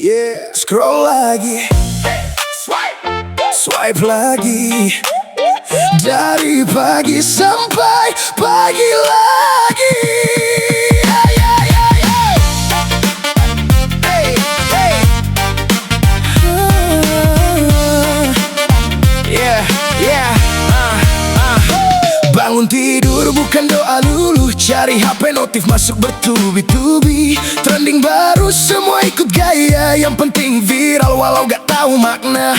Yeah, scroll lagi, swipe lagi, dari pagi sampai pagi lagi. Hey, hey. Yeah. Bangun tidur bukan doa luluh, cari HP notif masuk bertubi-tubi. Trending baru semua ikut gaya, yang penting viral walau gak tahu makna.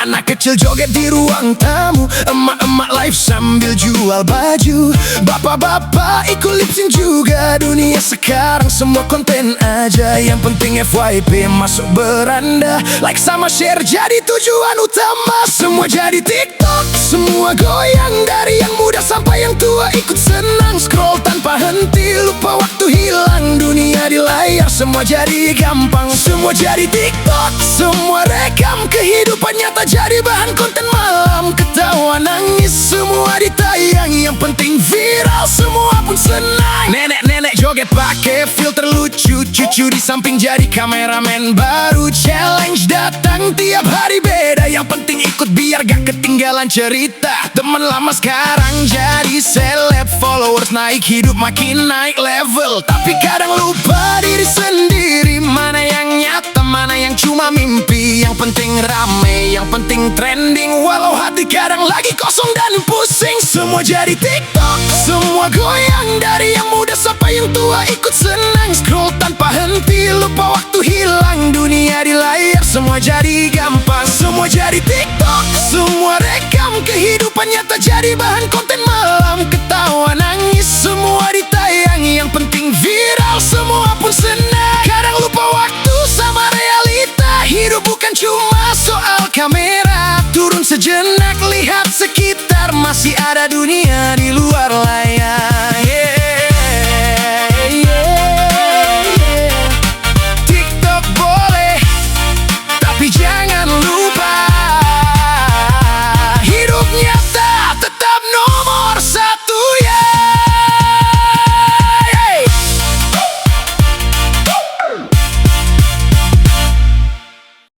Anak kecil joget di ruang tamu, emak-emak live sambil jual baju. Bapak-bapak ikut lip sync juga. Dunia sekarang semua konten aja, yang penting FYP masuk beranda. Like sama share jadi tujuan utama. Semua jadi TikTok, semua goyang, dari yang muda sampai yang tua ikut senang. Scroll tanpa henti, lupa waktu hilang. Dunia di layar semua jadi gampang. Semua jadi TikTok, semua rekam. Kehidupan nyata jadi bahan konten malam. Ketawa nangis semua ditayang, yang penting viral semua pun senang. Nenek-nenek joget pakai filter lucu, cucu di samping jadi kameramen baru. Challenge datang tiap hari beda, yang penting ikut biar gak ketinggalan cerita. Teman lama sekarang jadi seleb, followers naik, hidup makin naik level. Tapi kadang lupa diri sendiri, mana yang nyata, mana yang cuma mimpi. Yang penting rame, yang penting trending, walau hati kadang lagi kosong dan pusing. Semua jadi TikTok, semua goyang, dari yang muda sampai yang tua ikut senang. Scroll tanpa henti, lupa waktu hilang. Dunia di layar semua jadi gampang. Semua jadi TikTok, semua rekam. Kehidupan nyata jadi bahan konten malam. Ketawa nangis semua ditayang, yang penting viral semua pun senang. Kadang lupa waktu sama realita, hidup bukan cuma soal kamera. Turun sejenak, lihat sekitar, masih ada dunia di luar layar.